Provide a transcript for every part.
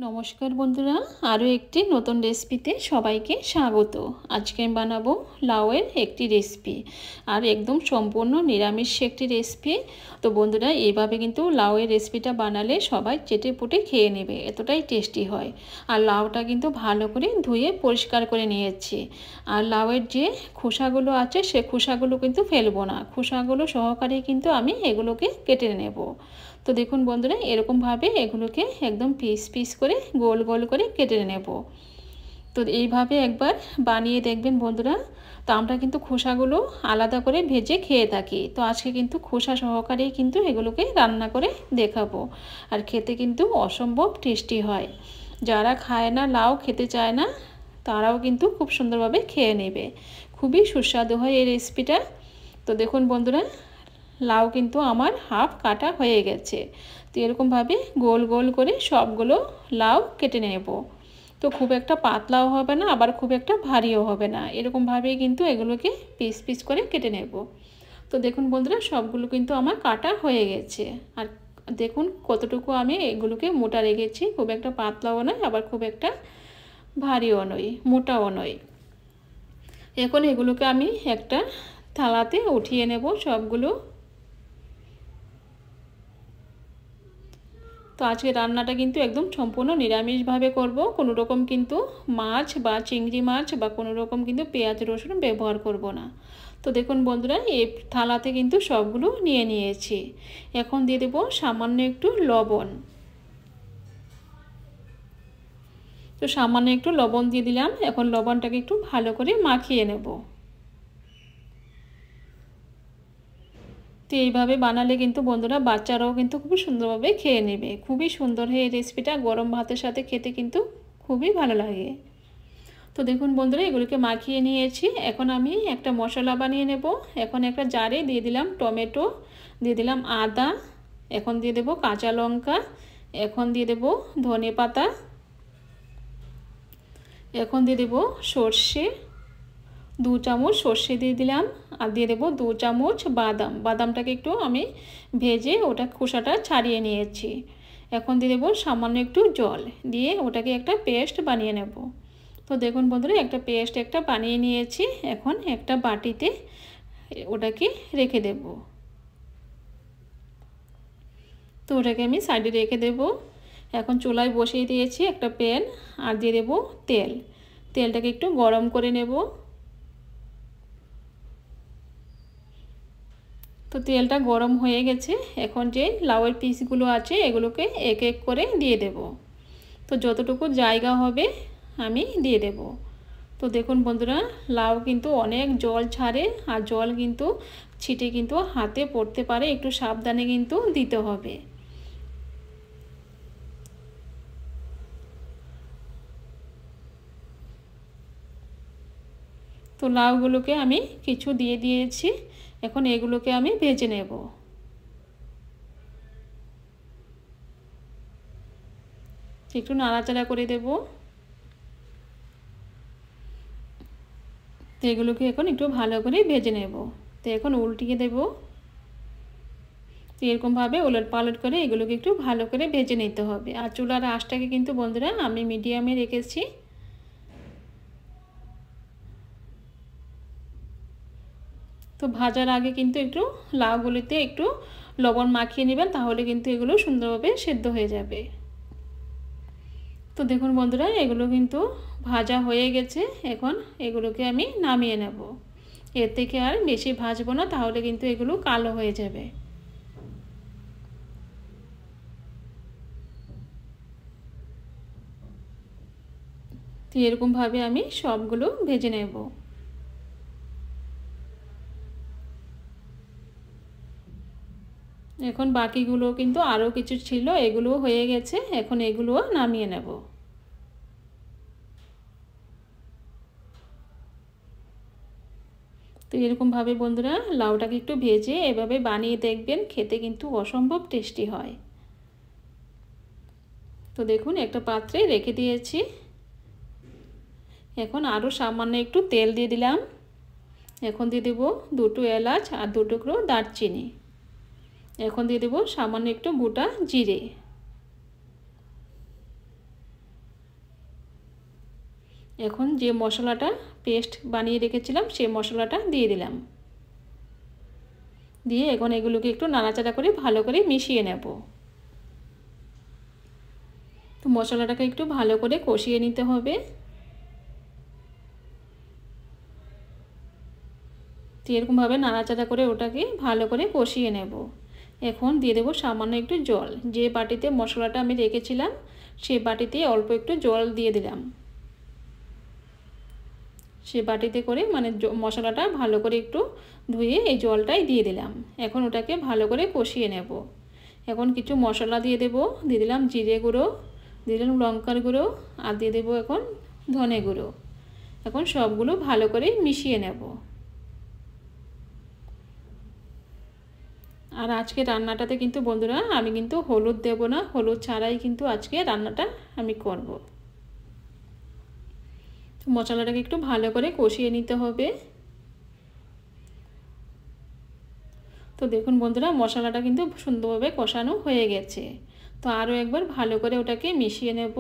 নমস্কার বন্ধুরা, আরও একটি নতুন রেসিপিতে সবাইকে স্বাগত। আজকে আমি বানাবো লাউয়ের একটি রেসিপি, আর একদম সম্পূর্ণ নিরামিষ একটি রেসিপি। তো বন্ধুরা, এইভাবে কিন্তু লাউয়ের রেসিপিটা বানালে সবাই চেটেপুটে খেয়ে নেবে, এতটাই টেস্টি হয়। আর লাউটা কিন্তু ভালো করে ধুয়ে পরিষ্কার করে নিয়েছি। আর লাউয়ের যে খোসাগুলো আছে সে খোসাগুলো কিন্তু ফেলবো না, খোসাগুলো সহকারে কিন্তু আমি এগুলোকে কেটে নেব। তো দেখুন বন্ধুরা, এরকমভাবে এগুলোকে একদম পিস পিস করে গোল গোল করে কেটে নেব। তো এইভাবে একবার বানিয়ে দেখবেন বন্ধুরা। তো আমরা কিন্তু খোসাগুলো আলাদা করে ভেজে খেয়ে থাকি, তো আজকে কিন্তু খোসা সহকারেই কিন্তু এগুলোকে রান্না করে দেখাবো। আর খেতে কিন্তু অসম্ভব টেস্টি হয়। যারা খায় না, লাউ খেতে চায় না, তারাও কিন্তু খুব সুন্দরভাবে খেয়ে নেবে। খুবই সুস্বাদু হয় এই রেসিপিটা। তো দেখুন বন্ধুরা, লাউ কিন্তু আমার হাফ কাটা হয়ে গেছে। তো এরকমভাবে গোল গোল করে সবগুলো লাউ কেটে নেব। তো খুব একটা পাতলাও হবে না, আবার খুব একটা ভারীও হবে না, এরকমভাবেই কিন্তু এগুলোকে পিস পিস করে কেটে নেব। তো দেখুন বন্ধুরা, সবগুলো কিন্তু আমার কাটা হয়ে গেছে। আর দেখুন কতটুকু আমি এগুলোকে মোটা রেখেছি, খুব একটা পাতলাও নয়, আবার খুব একটা ভারীও নয়, মোটাও নয়। এখন এগুলোকে আমি একটা থালাতে উঠিয়ে নেব সবগুলো। তো আজকে রান্নাটা কিন্তু একদম সম্পূর্ণ নিরামিষভাবে করব, কোনো রকম কিন্তু মাছ বা চিংড়ি মাছ বা কোনো রকম কিন্তু পেঁয়াজ রসুন ব্যবহার করব না। তো দেখুন বন্ধুরা, এই থালাতে কিন্তু সবগুলো নিয়ে নিয়েছি। এখন দিয়ে দেব সামান্য একটু লবণ। তো সামান্য একটু লবণ দিয়ে দিলাম। এখন লবণটাকে একটু ভালো করে মাখিয়ে নেব। তো এইভাবে বানালে কিন্তু বন্ধুরা বাচ্চারাও কিন্তু খুব সুন্দরভাবে খেয়ে নেবে। খুবই সুন্দর হয় এই রেসিপিটা, গরম ভাতের সাথে খেতে কিন্তু খুবই ভালো লাগে। তো দেখুন বন্ধুরা, এগুলোকে মাখিয়ে নিয়েছি। এখন আমি একটা মশলা বানিয়ে নেব। এখন একটা জারে দিয়ে দিলাম টমেটো, দিয়ে দিলাম আদা, এখন দিয়ে দেব কাঁচা লঙ্কা, এখন দিয়ে দেব ধনে পাতা, এখন দিয়ে দেব সর্ষে, 2 চামচ সর্ষে দিয়ে দিলাম। আর দিয়ে দেবো 2 চামচ বাদাম। বাদামটাকে একটু আমি ভেজে ওটা খোসাটা ছাড়িয়ে নিয়েছি। এখন দিয়ে দেবো সামান্য একটু জল দিয়ে ওটাকে একটা পেস্ট বানিয়ে নেব। তো দেখুন বন্ধুরা, একটা বানিয়ে নিয়েছি। এখন একটা বাটিতে ওটাকে রেখে দেব। তো ওটাকে আমি সাইডে রেখে দেব। এখন চুলায় বসিয়ে দিয়েছি একটা প্যান, আর দিয়ে দেবো তেল। তেলটাকে একটু গরম করে নেব। তো তেলটা গরম হয়ে গেছে। এখন যে লাউয়ের পিসগুলো আছে এগুলোকে এক এক করে দিয়ে দেব। তো যতটুকু জায়গা হবে আমি দিয়ে দেব। তো দেখুন বন্ধুরা, লাউ কিন্তু অনেক জল ছাড়ে, আর জল কিন্তু ছিটে কিন্তু হাতে পড়তে পারে, একটু সাবধানে কিন্তু দিতে হবে। তো লাউগুলোকে আমি কিছু দিয়ে দিয়েছি। এখন এগুলোকে আমি ভেজে নেব। একটু নাড়াচাড়া করে দেব। তো এগুলোকে এখন একটু ভালো করে ভেজে নেব। তো এখন উল্টিয়ে দেব। তো এরকমভাবে ওলট পালট করে এগুলোকে একটু ভালো করে ভেজে নিতে হবে। আর চুলার আঁচটাকে কিন্তু বন্ধুরা আমি মিডিয়ামে রেখেছি। তো ভাজার আগে কিন্তু একটু লাউগুলিতে একটু লবণ মাখিয়ে নেবেন, তাহলে কিন্তু এগুলো সুন্দরভাবে সেদ্ধ হয়ে যাবে। তো দেখুন বন্ধুরা, এগুলো কিন্তু ভাজা হয়ে গেছে। এখন এগুলোকে আমি নামিয়ে নেব। এর থেকে আর বেশি ভাজবো না, তাহলে কিন্তু এগুলো কালো হয়ে যাবে। তো এরকমভাবে আমি সবগুলো ভেজে নেব। এখন বাকিগুলো কিন্তু আরও কিছু ছিল, এগুলো হয়ে গেছে। এখন এগুলো নামিয়ে নেব। তো এরকমভাবে বন্ধুরা লাউটাকে একটু ভেজে এভাবে বানিয়ে দেখবেন, খেতে কিন্তু অসম্ভব টেস্টি হয়। তো দেখুন একটা পাত্রে রেখে দিয়েছি। এখন আরও সামান্য একটু তেল দিয়ে দিলাম। এখন দিয়ে দেবো 2টো এলাচ আর 2 টুকরো দারচিনি। এখন দিয়ে দেবো সামান্য একটু গোটা জিরে। এখন যে মশলাটা পেস্ট বানিয়ে রেখেছিলাম সেই মশলাটা দিয়ে দিলাম। দিয়ে এখন এগুলোকে একটু নাড়াচাড়া করে ভালো করে মিশিয়ে নেব। তো মশলাটাকে একটু ভালো করে কষিয়ে নিতে হবে। তো এরকমভাবে নাড়াচাড়া করে ওটাকে ভালো করে কষিয়ে নেব। এখন দিয়ে দেবো সামান্য একটু জল। যে বাটিতে মশলাটা আমি রেখেছিলাম সেই বাটিতে অল্প একটু জল দিয়ে দিলাম। সে বাটিতে করে মানে মশলাটা ভালো করে একটু ধুয়ে এই জলটাই দিয়ে দিলাম। এখন ওটাকে ভালো করে কষিয়ে নেব। এখন কিছু মশলা দিয়ে দেবো। দিয়ে দিলাম জিরে গুঁড়ো, দিয়ে দিলাম লঙ্কার গুঁড়ো, আর দিয়ে দেবো এখন ধনে গুঁড়ো। এখন সবগুলো ভালো করে মিশিয়ে নেব। আর আজকে রান্নাটাতে কিন্তু বন্ধুরা আমি কিন্তু হলুদ দেব না, হলুদ ছাড়াই কিন্তু আজকে রান্নাটা আমি করব। তো মশলাটাকে একটু ভালো করে কষিয়ে নিতে হবে। তো দেখুন বন্ধুরা মশলাটা কিন্তু সুন্দরভাবে কষানো হয়ে গেছে। তো আরও একবার ভালো করে ওটাকে মিশিয়ে নেব।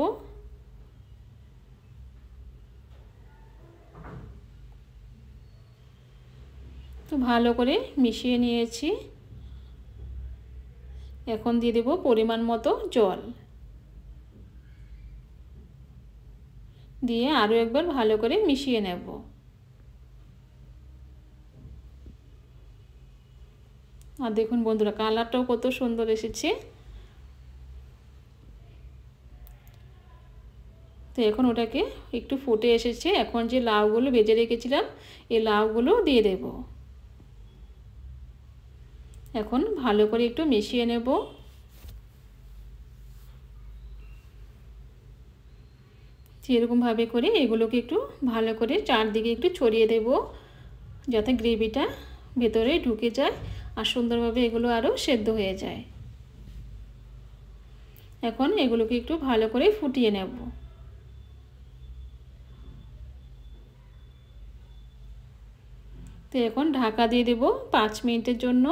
তো ভালো করে মিশিয়ে নিয়েছি। এখন দিয়ে দেব পরিমাণ মতো জল। দিয়ে আরও একবার ভালো করে মিশিয়ে নেব। আর দেখুন বন্ধুরা কালারটাও কত সুন্দর এসেছে। তো এখন ওটাকে একটু ফুটে এসেছে। এখন যে লাউগুলো ভেজে রেখেছিলাম এই লাউগুলো দিয়ে দেব। এখন ভালো করে একটু মিশিয়ে নেব। এরকমভাবে করে এগুলোকে একটু ভালো করে চারদিকে একটু ছড়িয়ে দেব, যাতে গ্রেভিটা ভেতরে ঢুকে যায় আর সুন্দরভাবে এগুলো আরও সেদ্ধ হয়ে যায়। এখন এগুলোকে একটু ভালো করে ফুটিয়ে নেব। তো এখন ঢাকা দিয়ে দেব 5 মিনিটের জন্য।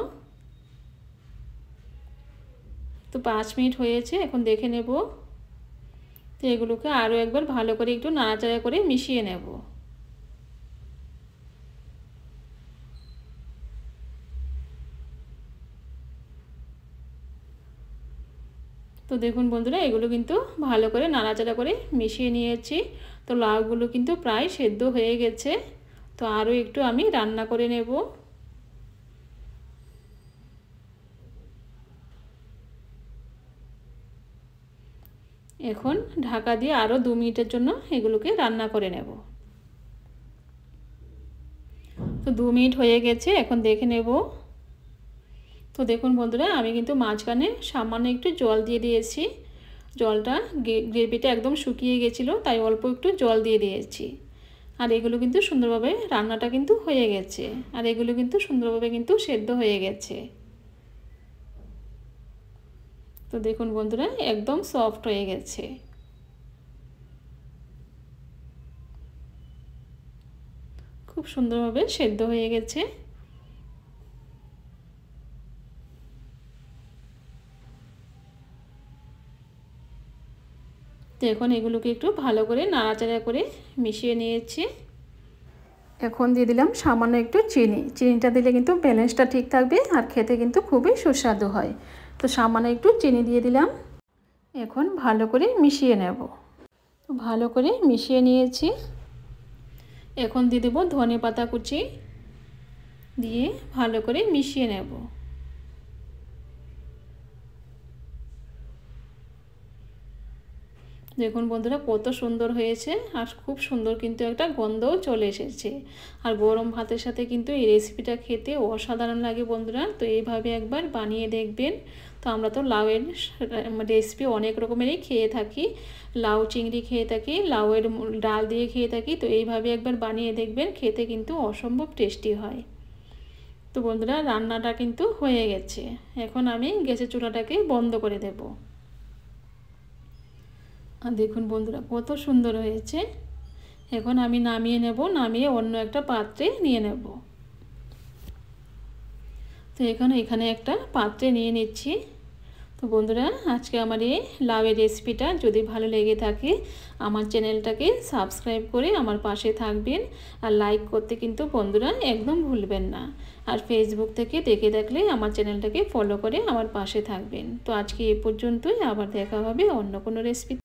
তো 5 মিনিট হয়েছে, এখন দেখে নেব। তো এগুলোকে আরও একবার ভালো করে একটু নাড়াচাড়া করে মিশিয়ে নেব। তো দেখুন বন্ধুরা এগুলো কিন্তু ভালো করে নাড়াচাড়া করে মিশিয়ে নিয়েছি। তো লাউগুলো কিন্তু প্রায় সেদ্ধ হয়ে গেছে। তো আরও একটু আমি রান্না করে নেব। এখন ঢাকা দিয়ে আরও 2 মিনিটের জন্য এগুলোকে রান্না করে নেব। তো 2 মিনিট হয়ে গেছে, এখন দেখে নেব। তো দেখুন বন্ধুরা আমি কিন্তু মাঝখানে সামান্য একটু জল দিয়ে দিয়েছি। জলটা গ্রেভিটা একদম শুকিয়ে গেছিলো, তাই অল্প একটু জল দিয়ে দিয়েছি। আর এগুলো কিন্তু সুন্দরভাবে রান্নাটা কিন্তু হয়ে গেছে। আর এগুলো কিন্তু সুন্দরভাবে কিন্তু সেদ্ধ হয়ে গেছে। তো দেখুন বন্ধুরা একদম সফট হয়ে গেছে। খুব সুন্দরভাবে সেদ্ধ হয়ে গেছে। তো এখন এগুলোকে একটু ভালো করে নাড়াচাড়া করে মিশিয়ে নিয়েছি। এখন দিয়ে দিলাম সামান্য একটু চিনি। চিনিটা দিলে কিন্তু ব্যালেন্সটা ঠিক থাকবে আর খেতে কিন্তু খুবই সুস্বাদু হয়। তো সামান্য একটু চিনি দিয়ে দিলাম। এখন ভালো করে মিশিয়ে নেব। তো ভালো করে মিশিয়ে নিয়েছি। এখন দিয়ে দেবো ধনেপাতা কুচি, দিয়ে ভালো করে মিশিয়ে নেব। দেখুন বন্ধুরা কত সুন্দর হয়েছে আর খুব সুন্দর কিন্তু একটা গন্ধও চলে এসেছে। আর গরম ভাতের সাথে কিন্তু এই রেসিপিটা খেতে অসাধারণ লাগে বন্ধুরা। তো এইভাবে একবার বানিয়ে দেখবেন। তো আমরা তো লাউয়ের রেসিপি অনেক রকমেরই খেয়ে থাকি। লাউ চিংড়ি খেয়ে থাকি, লাউয়ের ডাল দিয়ে খেয়ে থাকি। তো এইভাবে একবার বানিয়ে দেখবেন, খেতে কিন্তু অসম্ভব টেস্টি হয়। তো বন্ধুরা রান্নাটা কিন্তু হয়ে গেছে। এখন আমি গ্যাসের চুলাটাকে বন্ধ করে দেব। আর দেখুন বন্ধুরা কত সুন্দর হয়েছে। এখন আমি নামিয়ে নেব, নামিয়ে অন্য একটা পাত্রে নিয়ে নেব। তো এখানে একটা পাত্রে নিয়ে নিচ্ছি। তো বন্ধুরা আজকে আমার এই লাউয়ের রেসিপিটা যদি ভালো লেগে থাকে আমার চ্যানেলটাকে সাবস্ক্রাইব করে আমার পাশে থাকবেন আর লাইক করতে কিন্তু বন্ধুরা একদম ভুলবেন না। আর ফেসবুক থেকে দেখে থাকলে আমার চ্যানেলটাকে ফলো করে আমার পাশে থাকবেন। তো আজকে এই পর্যন্তই, আবার দেখা হবে অন্য কোনো রেসিপি।